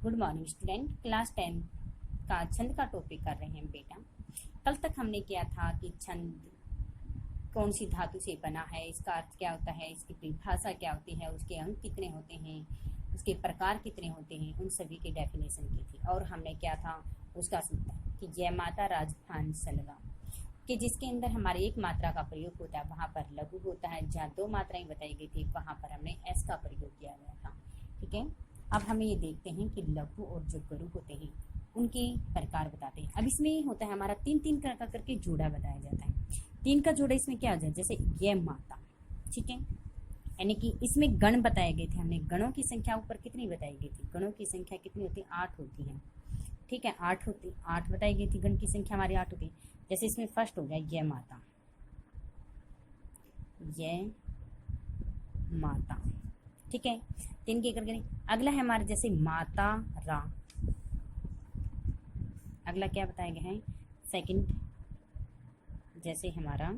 Good morning student. Class 10 का छंद का टॉपिक कर रहे हैं बेटा। कल तक हमने किया था कि छंद कौन सी धातु से बना है, इसका अर्थ क्या होता है, इसकी परिभाषा क्या होती है, उसके अंक कितने होते हैं, उसके प्रकार कितने होते हैं, उन सभी की डेफिनेशन की थी। और हमने क्या था उसका सूत्र कि जय माता राजस्थान सलगा, कि जिसके अंदर हमारे एक मात्रा का प्रयोग होता है वहाँ पर लघु होता है, जहाँ दो मात्राएं बताई गई थी वहाँ पर हमने एस का प्रयोग किया गया था। ठीक है, अब हमें ये देखते हैं कि लघु और जो गुरु होते हैं उनके प्रकार बताते हैं। अब इसमें होता है हमारा तीन तीन का करके जोड़ा बताया जाता है। तीन का जोड़ा इसमें क्या हो जाए, जैसे ये माता, ठीक है, यानी कि इसमें गण बताए गए थे। हमने गणों की संख्या ऊपर कितनी बताई गई थी, गणों की संख्या कितनी होती है, 8 होती है। ठीक है, 8 होती, 8 बताई गई थी, गण की संख्या हमारी 8 होती है। जैसे इसमें फर्स्ट हो गया ये माता, ये माता, ठीक है, तीन के करके। अगला है हमारे जैसे माता रा, अगला क्या बताया गया है, सेकंड, जैसे हमारा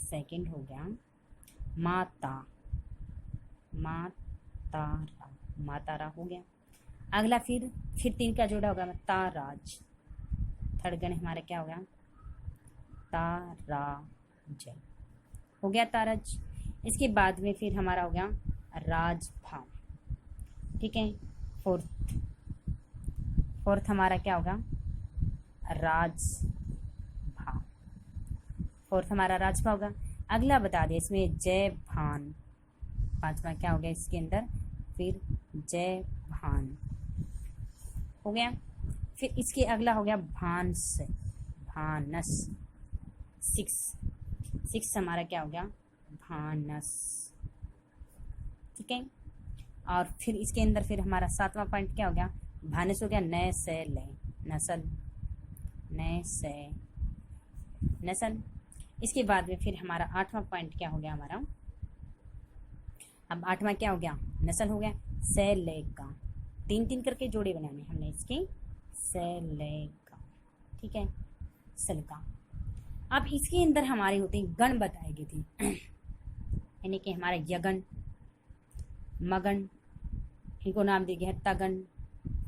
सेकंड हो गया माता, माता रा, माता रा हो गया। अगला फिर तीन का जोड़ा होगा ताराज, थर्ड गण हमारा क्या होगा, ताराज हो गया, ताराज। इसके बाद में फिर हमारा हो गया राजभा, ठीक है। फोर्थ हमारा क्या होगा, राजभा, फोर्थ हमारा राजभा होगा। अगला बता दे इसमें जय भान, पांचवा क्या हो गया इसके अंदर, फिर जय भान हो गया। फिर इसके अगला हो गया भानस, भानस, सिक्स हमारा क्या हो गया, भानस, ठीक है। और फिर इसके अंदर फिर हमारा सातवां पॉइंट क्या हो गया, भानस हो गया, नए से ले, नस्ल, नए से नस्ल। इसके बाद में फिर हमारा आठवां पॉइंट क्या हो गया हमारा, अब आठवां क्या हो गया, नस्ल हो गया, से ले का, तीन तीन करके जोड़े बनाने हमने इसके, से ले का, ठीक है, सलका। अब इसके अंदर हमारे होते हैं गण बताए गए थे, यानी कि हमारा यगन, मगन, इनको नाम दिए गए हैं तगन,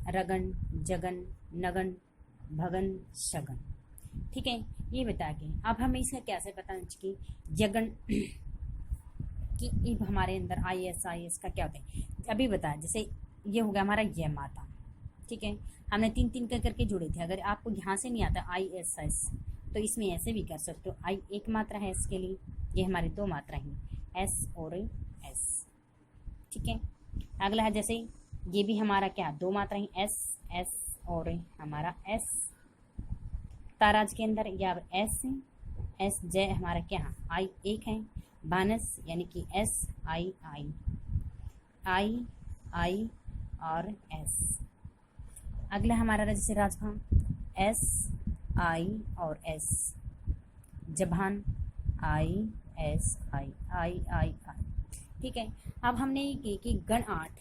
रगन, जगन, नगन, भगन, शगन, ठीक है, ये बता के। अब हमें इसका कैसे पता कि जगन कि अब हमारे अंदर IS का क्या होता है, अभी बताया। जैसे ये हो गया हमारा ये माता, ठीक है, हमने तीन तीन करके जोड़े थे। अगर आपको यहाँ से नहीं आता ISS तो इसमें ऐसे भी कर सकते हो, आई एक मात्रा है इसके लिए, ये हमारी दो मात्रा है S और S, ठीक है। अगला है जैसे ये भी हमारा क्या, दो मात्रा है S और हमारा S, ताराज के अंदर या S जय हमारा क्या है, I एक है, भानस यानी कि SI I और S। अगला हमारा जैसे राजभा, SI और S, जभान I ठीक है। अब हमने ये कि गण 8,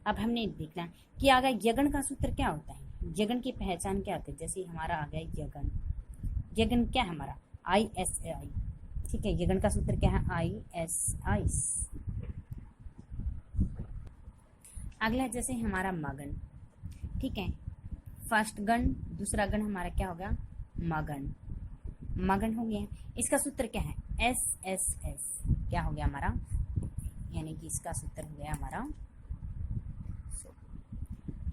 अब हमने देखना कि आ गया यगन का सूत्र क्या होता है, यगन की पहचान क्या होती है। जैसे हमारा आ गया यगन, यगन क्या है हमारा ISI, ठीक है, यगन का सूत्र क्या है ISI। अगला जैसे हमारा मगन, ठीक है, फर्स्ट गण, दूसरा गण हमारा क्या होगा, मगन, मगन हो गया। इसका सूत्र क्या है SSS, क्या हो गया हमारा, यानी कि इसका सूत्र हो गया हमारा,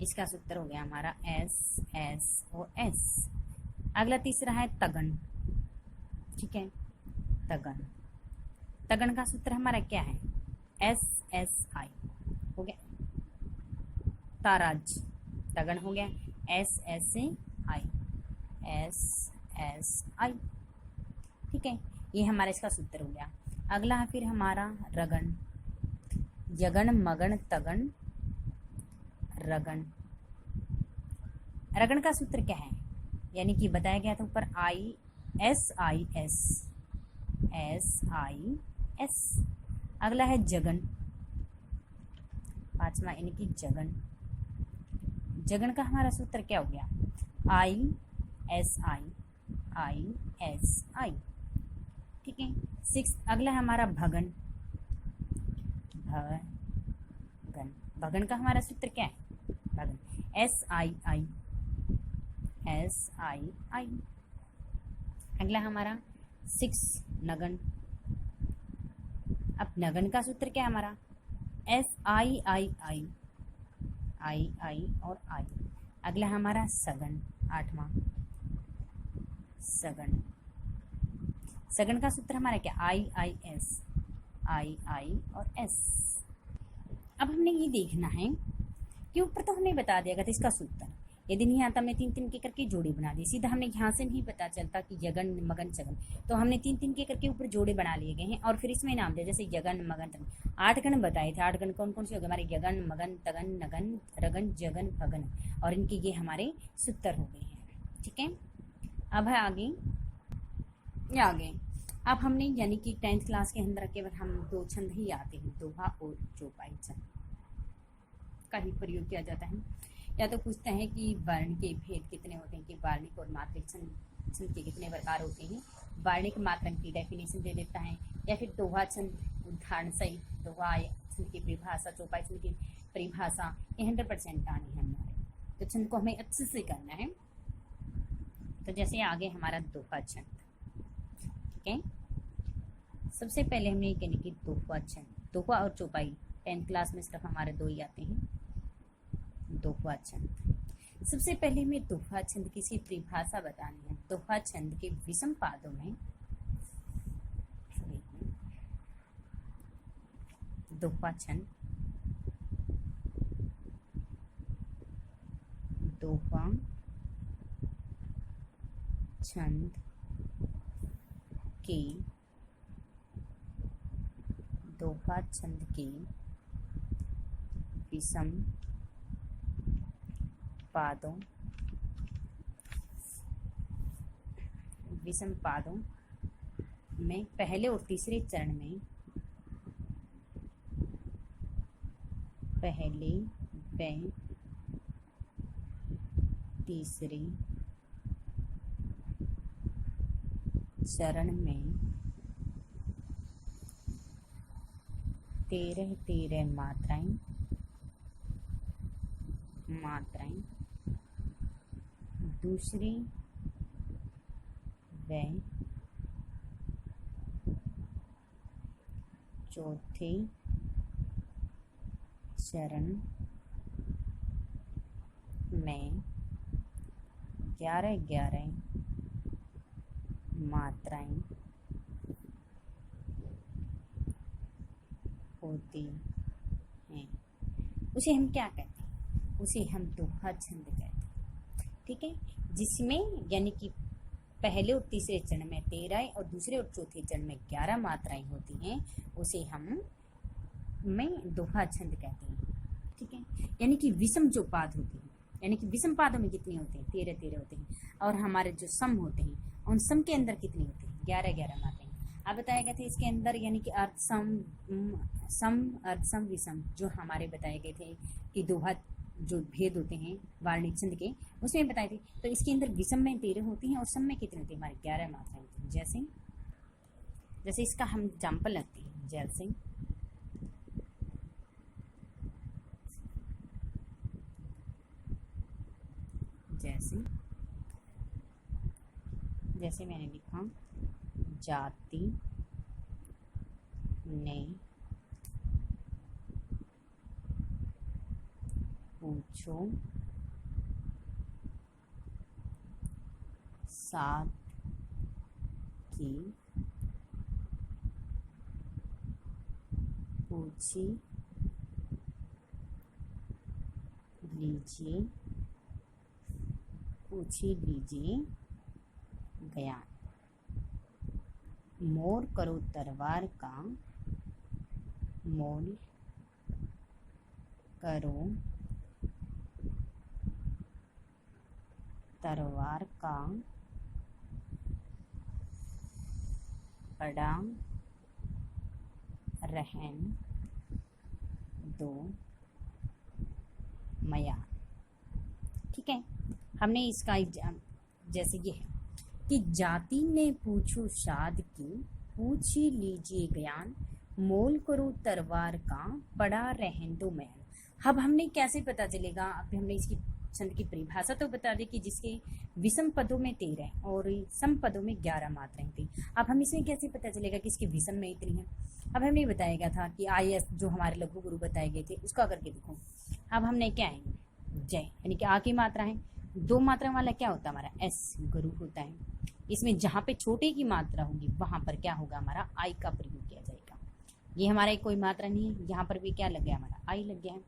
इसका सूत्र हो गया हमारा SSOS। अगला तीसरा है तगन, ठीक है, तगन, तगन का सूत्र हमारा क्या है SSI हो गया। ताराज, तगन हो गया SSI, ठीक है, ये हमारा इसका सूत्र हो गया। अगला है फिर हमारा रगन, यगन, मगन, तगन, रगन, रगन का सूत्र क्या है, यानी कि बताया गया था ऊपर SIS। अगला है जगन, पांचवा यानी कि जगन, जगन का हमारा सूत्र क्या हो गया ISI, ठीक है। सिक्स, अगला है हमारा भगन, भगन, भगन का हमारा सूत्र क्या है भगन, SII, SII। अगला हमारा 6 नगन। अब नगन का सूत्र क्या है हमारा, SIII, I और I। अगला हमारा सगन, 8वां सगन। सगन का सूत्र हमारा क्या, IIS, I और S। अब हमने ये देखना है कि ऊपर तो हमने बता दिया था इसका सूत्र, यदि नहीं आता हमने 3 3 के करके जोड़े बना दिए। सीधा हमने यहाँ से नहीं पता चलता कि यगन मगन सगन, तो हमने 3 3 के करके ऊपर जोड़े बना लिए गए हैं और फिर इसमें नाम दिया, जैसे यगन मगन तगन। 8 गण बताए थे, 8 गण कौन कौन से हो गए हमारे, यगन मगन तगन नगन रगन जगन भगन, और इनके ये हमारे सूत्र हो गए हैं। ठीक है, अब है आगे। अब हमने यानी कि 10th क्लास के अंदर केवल हम 2 छंद ही आते हैं, दोहा और चौपाई छंद का ही प्रयोग किया जाता है। या तो पूछते हैं कि वर्ण के भेद कितने होते हैं, कि वार्णिक और मात्रिक छंद के कितने प्रकार होते हैं, वार्णिक मात्रक की डेफिनेशन दे देता है, या फिर दोहा छंद उदाहरण सहित, दोहा छंद की परिभाषा, चौपाई छंद की परिभाषा, ये 100% आनी है हमारे, तो छंद को हमें अच्छे से करना है। तो जैसे आगे हमारा दोहा छंद, ठीक है। सबसे पहले हमने यानी कि दोहा छंद, दोहा और चौपाई 10th क्लास में सिर्फ हमारे 2 ही आते हैं, दोहा छंद। सबसे पहले हमें दोहा छंद की सी परिभाषा बतानी है। दोहा छंद के विषम पादों में, दोहा छंद, दोहा छंद के, दोहा छंद के विषम पादों, विषम पादों में पहले और तीसरे चरण में, पहले व तीसरे चरण में 13 मात्राएं, दूसरे व चौथे चरण में 11 मात्राएं होती हैं। उसे हम क्या कहते हैं, उसे हम दोहा छंद कहते हैं। ठीक है, जिसमें यानी कि पहले और तीसरे चरण में 13 और दूसरे और चौथे चरण में 11 मात्राएं होती हैं, उसे हम दोहा छंद कहते हैं। ठीक है, यानी कि विषम जो पाद होते हैं, यानी कि विषम पादों में कितने होते हैं, 13 होते हैं, और हमारे जो सम होते हैं उन सम के अंदर कितनी होती है, 11 मात्राएं। अब बताया गया था इसके अंदर यानी कि अर्थ सम, अर्थ सम विषम जो हमारे बताए गए थे कि दोहा जो भेद होते हैं वार्णिक छंद के, उसमें बताए थे। तो इसके अंदर विषम में 13 होती हैं और सम में कितने होती है, हमारे 11 मात्राएं होती हैं। जैसे इसका हम एग्जाम्पल लगते हैं, जैसे मैंने लिखा, जाति ने पूछो सात की पूछी लीजिए ज्ञान, मोल करो तलवार का, मोल करो तलवार का पड़ा रहन दो मया। ठीक है, हमने इसका जैसे ये है कि जाति ने पूछो साध की, पूछ ही लीजिए ज्ञान, मोल करो तलवार का पड़ा रहन दो महल। अब हमने कैसे पता चलेगा, अब हमने इसकी छंद की परिभाषा तो बता दी कि जिसके विषम पदों में 13 और सम पदों में 11 मात्राएं थी। अब हम इसमें कैसे पता चलेगा कि इसके विषम में इतनी है। अब हमने बताया गया था कि IS जो हमारे लघु गुरु बताए गए थे उसका करके देखो। अब हमने क्या है, जय यानी कि आ की मात्रा है, 2 मात्रा वाला क्या होता है हमारा एस गुरु होता है। इसमें जहाँ पे छोटे की मात्रा होगी वहां पर क्या होगा, हमारा आई का प्रयोग किया जाएगा। ये हमारा कोई मात्रा नहीं है, यहाँ पर भी क्या लग गया, हमारा आई लग गया है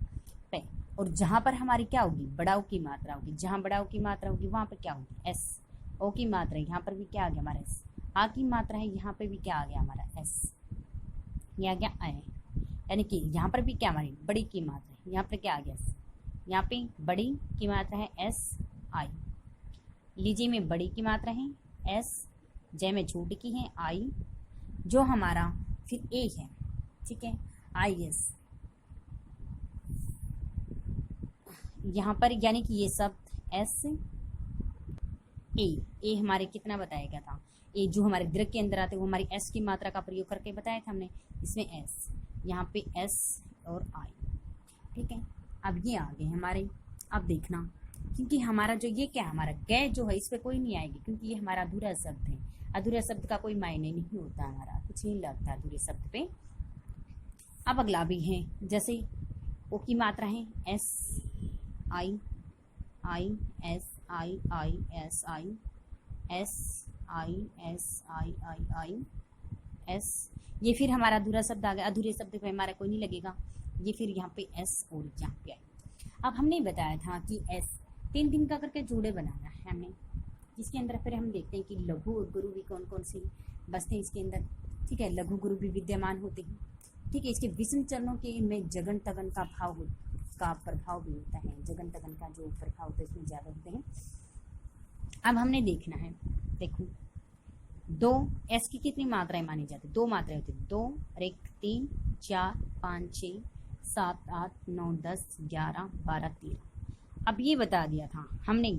पे। और जहां पर हमारी क्या होगी, बड़ाऊ की मात्रा होगी, जहां बड़ाऊ की मात्रा होगी वहां पर क्या होगी एस। ओ की मात्रा है, यहाँ पर भी क्या आ गया हमारा एस। आ की मात्रा है, यहाँ पे भी क्या आ गया हमारा एस, ये आ गया आई। यानी कि यहाँ पर भी क्या हमारी बड़ी की मात्रा है, यहाँ पर क्या आ गया एस, यहाँ पे बड़ी की मात्रा है एस आई। लीजिए में बड़ी की मात्रा है एस, जय में छोटी की है आई, जो हमारा फिर ए है, ठीक है IS। यहाँ पर यानी कि ये शब्द एस ए हमारे कितना बताया गया था, ए जो हमारे दीर्घ के अंदर आते वो हमारी एस की मात्रा का प्रयोग करके बताया था हमने। इसमें एस, यहाँ पे एस और आई, ठीक है। अब ये आ गए हमारे, अब देखना क्योंकि हमारा जो ये क्या हमारा गै जो है इस पर कोई नहीं आएगी क्योंकि ये हमारा अधूरा शब्द है। अधूरा शब्द का कोई मायने नहीं होता, हमारा कुछ नहीं लगता अधूरे शब्द पे। अब अगला भी है, जैसे ओ की मात्रा है S I I S I I S I S I S I I I S, ये फिर हमारा अधूरा शब्द आ गया। अधूरे शब्द पे हमारा कोई नहीं लगेगा, ये फिर यहाँ पे एस और यहाँ पे आई। अब हमने बताया था कि एस 3 का करके जोड़े बनाना है हमें, जिसके अंदर फिर हम देखते हैं कि लघु और गुरु भी कौन कौन से बसते हैं इसके अंदर, ठीक है। लघु गुरु भी विद्यमान होते हैं, ठीक है। इसके विषम चरणों के इनमें जगन तगन का भाव का प्रभाव भी होता है, जगन तगन का जो प्रभाव होता है इसमें ज़्यादा होते हैं। अब हमने देखना है, देखो 2 एस की कितनी मात्राएं मानी जाती है, 2 मात्राएं होती है, 2 और 1 3 4 5 6 7 8 9 10 11 12 13। अब ये बता दिया था हमने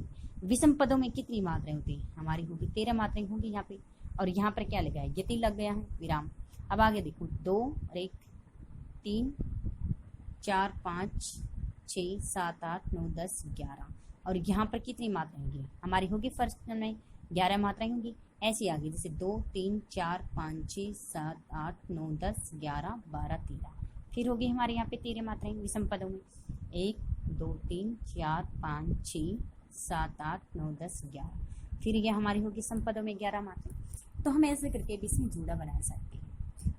विषम पदों में कितनी मात्राएं होती हैं, हमारी होगी 13 मात्राएं होंगी यहाँ पे, और यहाँ पर क्या लगा है, यति लग गया है विराम। अब आगे देखो 2 और 1 3 4 5 6 7 8 9 10 11, और यहाँ पर कितनी मात्राएं होंगी, हमारी होगी फर्स्ट में 11 मात्राएं होंगी। ऐसी आगे जैसे 2 3 4 5 6 7 8 9 10 11 12 13, फिर होगी हमारे यहाँ पे 13 मात्राएं विषम पदों में, 1 2 3 4 5 6 7 8 9 10 11, फिर ये हमारी होगी सम पदों में 11 मात्राएं। तो हम ऐसे करके भी इसमें जोड़ा बना सकते हैं।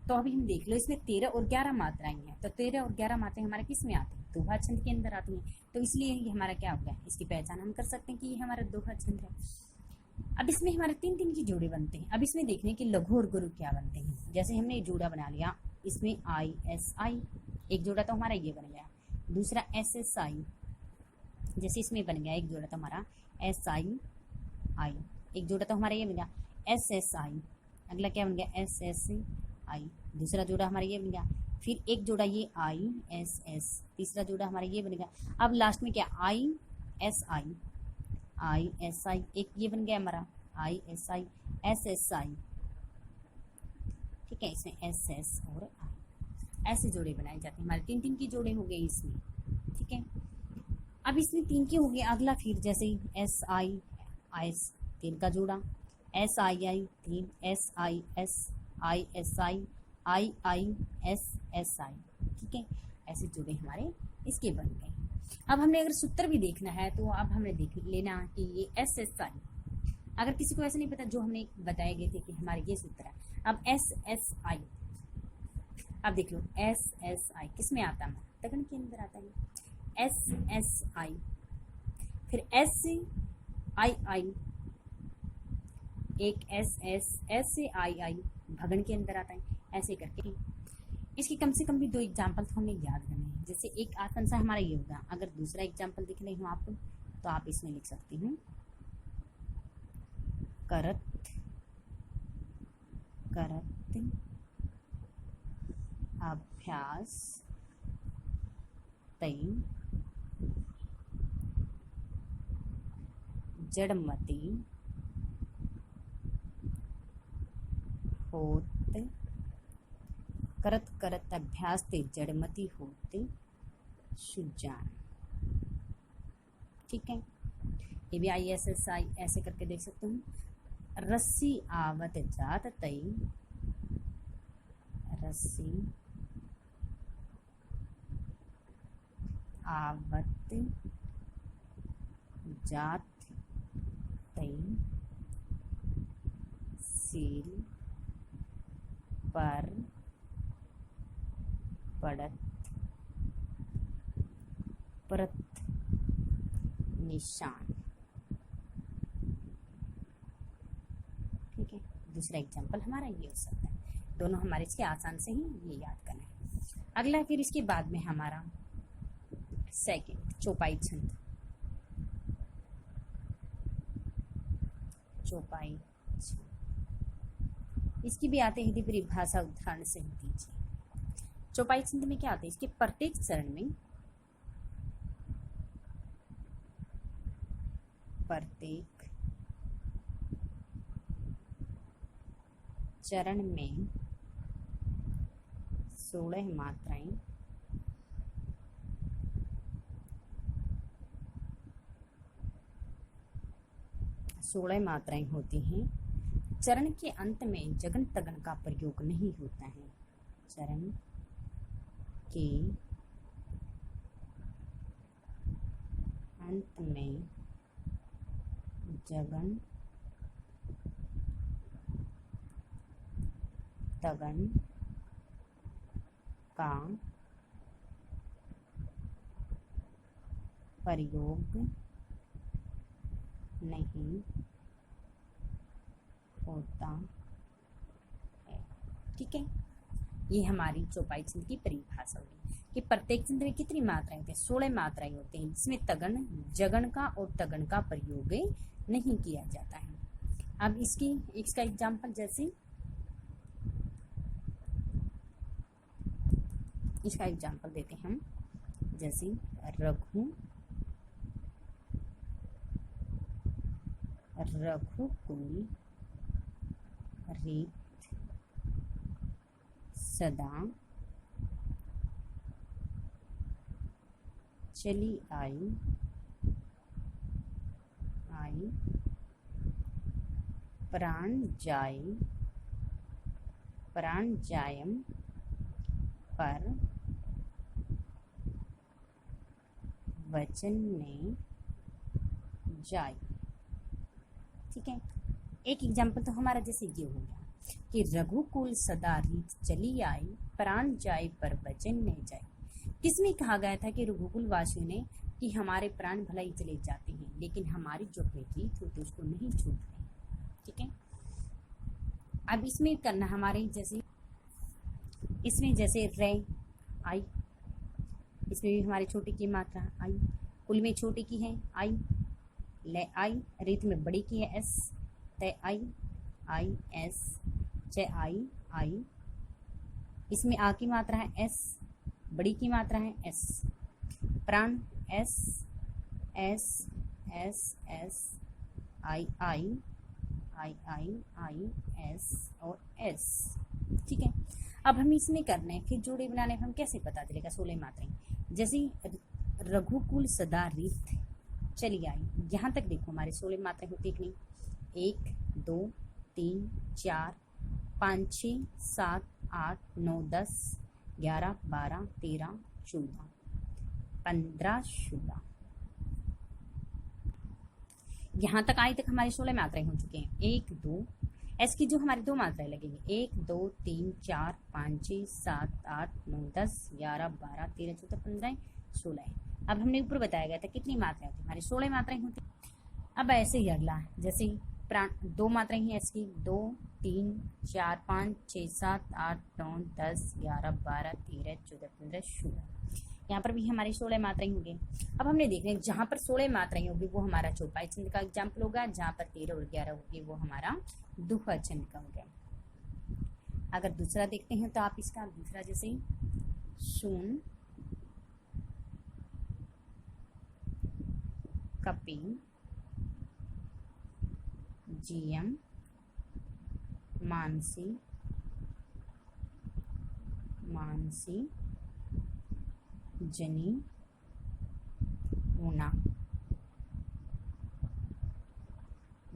तो अभी हम देख लो इसमें 13 और 11 मात्राएं हैं, तो 13 और 11 मात्राएं हमारे किस में आती हैं, दोहा छंद के अंदर आती हैं। तो इसलिए ये हमारा क्या हो गया, इसकी पहचान हम कर सकते हैं कि ये हमारा दोहा छंद है। अब इसमें हमारे 3 की जोड़े बनते हैं। अब इसमें देखने कि लघु और गुरु क्या बनते हैं। जैसे हमने जोड़ा बना लिया, इसमें आई एस आई, एक जोड़ा तो हमारा ये बन गया, दूसरा एस एस आई, जैसे इसमें बन गया एक जोड़ा तो हमारा एस आई आई, एक जोड़ा तो हमारा ये बन गया एस एस आई, अगला क्या बन गया एस एस आई, दूसरा जोड़ा हमारा ये बन गया, फिर एक जोड़ा ये आई एस एस, तीसरा जोड़ा हमारा ये बन गया। अब लास्ट में क्या I S I, I S I, एक ये बन गया हमारा I S I S S I, ठीक है। इसमें एस एस और आई, ऐसे जोड़े बनाए जाते हैं। हमारे 3 की जोड़े हो गए इसमें, ठीक है। अब इसमें 3 के हो गए, अगला फिर जैसे एस आई एस 3 का जोड़ा, S I 3, S I S I S I S S I, ठीक है। ऐसे जोड़े हमारे इसके बन गए। अब हमने अगर सूत्र भी देखना है तो अब हमने देख लेना कि ये एस एस आई, अगर किसी को ऐसा नहीं पता जो हमने बताए गए थे कि हमारे ये सूत्र है। अब एस एस आई, अब देख लो एस एस आई किस में आता है, तगन के अंदर आता है एस एस आई, फिर एस आई आई, एक एस एस एस से आई भगन के अंदर आता है। ऐसे करके इसकी कम से कम भी 2 एग्जाम्पल तो हमें याद करने हैं। जैसे एक आसान सा हमारा ये होगा, अगर दूसरा एग्जाम्पल दिख रही हूँ आपको तो आप इसमें लिख सकती हूँ करत करत अभ्यास तई जड़मती होत, करत करत अभ्यास ते जड़मती होते शुजान। ठीक है, ये भी ISSI ऐसे करके देख सकते हूँ। रस्सी आवत जात तई, रस्सी आवत जात तई, सील पर पड़त परत निशान। ठीक है, दूसरा एग्जाम्पल हमारा ये हो सकता है। दोनों हमारे इसके आसान से ही ये याद करना है। अगला फिर इसके बाद में हमारा सेकंड चौपाई छंद। चौपाई छंद, इसकी भी आते हैं परिभाषा उदाहरण से दीजिए। चौपाई छंद में क्या आते हैं? इसके प्रत्येक चरण में, प्रत्येक चरण में 16 मात्राएं, 16 मात्राएं होती हैं। चरण के अंत में जगन तगन का प्रयोग नहीं होता है। चरण के अंत में जगन तगन का प्रयोग नहीं होता है। ठीक है, ये हमारी चौपाई छंद की परिभाषा होगी कि प्रत्येक छंद में कितनी मात्राएं होती हैं? 16 मात्राएं होती हैं, जिसमें तगन जगन का और तगन का प्रयोग नहीं किया जाता है। अब इसका एग्जाम्पल, जैसे इसका एग्जाम्पल देते हैं हम, जैसे रघुकुल रीत सदा चली आई प्राण जायम पर वचन ने जाई। ठीक है, एक एग्जाम्पल तो हमारा जैसे ये हो गया कि रघुकुल सदा रीत चली आई, प्राण जाए पर वचन ने जाए। किसमें कहा गया था कि रघुकुल वासियों ने कि हमारे प्राण भला ही चले जाते हैं, लेकिन हमारी जो रीत होती उसको नहीं छूटते। ठीक है, अब इसमें करना हमारे जैसे, इसमें जैसे रे आई, इसमें भी हमारी छोटी की मात्रा आई, कुल में छोटी की है आई, ले आई, रीत में बड़ी की है एस, तय आई एस, च आई, इसमें आ की मात्रा है एस, बड़ी की मात्रा है एस, प्राण S S S S, I S और एस। ठीक है, अब हम इसमें करना है, फिर जोड़े बनाने में हम कैसे पता चलेगा 16 मात्राएं? जैसे रघुकुल सदा रीत चली आई, यहाँ तक देखो हमारे 16 मात्राएं होती कि नहीं? 1 2 3 4 5 6 7 8 9 10 11 12 13 14 15 16, यहाँ तक आई तक हमारी 16 मात्राएं हो चुके हैं। 1 2 एस की जो हमारी 2 मात्राएं लगेंगी, 1 2 3 4 5 6 7 8 9 10 11 12 13 14 15 16। अब हमने ऊपर बताया गया था कितनी मात्राएं होती, हमारी 16 मात्राएं होती। अब ऐसे ही अगला, जैसे प्राण 2 मात्राएं हैं एस की, 2 3 4 5 6 7 8 9 10 11 12 13 14 15 16, यहाँ पर भी हमारी 16 मात्राएं होंगी। अब हमने देखना है जहाँ पर 16 मात्राएं होगी वो हमारा चौपाई छंद का एग्जाम्पल होगा, जहाँ पर 13 और 11 होगी वो हमारा दोहा छंद का होगा। अगर दूसरा देखते हैं तो आप इसका दूसरा, जैसे सुन कपि जियम मानसी जनी ऊना,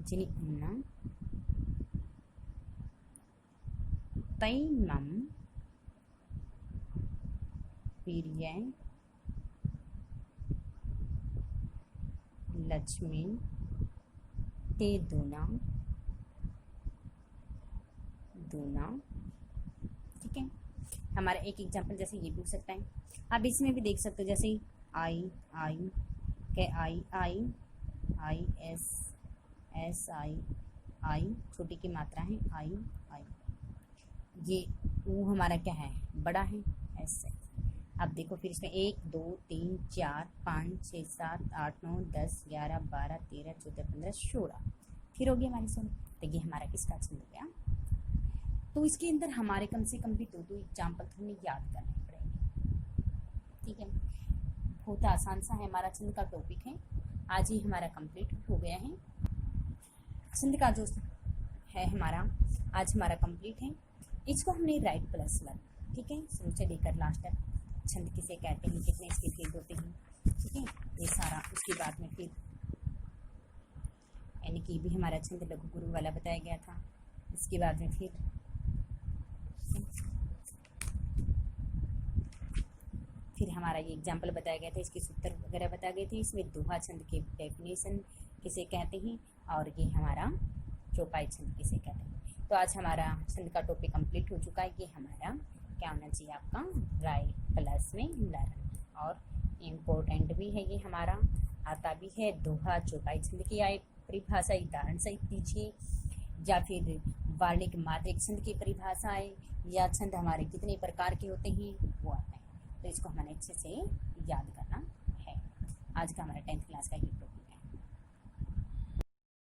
जिनी ऊना, तैमम, पीरिय, लक्ष्मी, ते दूना, दूना। ठीक है, हमारा एक एग्जाम्पल जैसे ये भी हो सकता है। आप इसमें भी देख सकते हो, जैसे आई, आई के आई, आई, आई एस, एस आई, आई छोटी की मात्रा है, आई, आई। ये वो हमारा क्या है, बड़ा है, एस है। अब देखो फिर इसमें 1 2 3 4 5 6 7 8 9 10 11 12 13 14 15 16 फिर हो गया हमारी सुन। तो ये हमारा किसका छंद हो गया। तो इसके अंदर हमारे कम से कम भी 2 एग्जाम्पल तो हमें याद करने पड़ेंगे। ठीक है, बहुत आसान सा है, हमारा छंद का टॉपिक है, आज ही हमारा कंप्लीट हो गया है। छंद का जो है हमारा आज हमारा कंप्लीट है। इसको हमने राइट प्लस वन, ठीक है, शुरू से लेकर लास्ट तक छंद किसे कहते हैं, कितने इसके भेद होते हैं, ठीक है, ये सारा। उसके बाद में फिर यानी कि भी हमारा छंद लघु गुरु वाला बताया गया था। इसके बाद में फिर हमारा ये एग्जाम्पल बताया गया था, इसके सूत्र वगैरह बताए गए थे। इसमें दोहा छंद के डेफिनेशन किसे कहते हैं और ये हमारा चौपाई छंद किसे कहते हैं। तो आज हमारा छंद का टॉपिक कंप्लीट हो चुका है। ये हमारा क्या होना चाहिए आपका राइट प्लस में लर्न, और इम्पोर्टेंट भी है, ये हमारा आता भी है। दोहा चौपाई छंद की एक परिभाषा उदाहरण सहित दीजिए, या फिर वर्णिक मात्रिक छंद की परिभाषाएं, या छंद हमारे कितने प्रकार के होते हैं वो आते हैं। तो इसको हमें अच्छे से याद करना है। आज का हमारा 10th क्लास का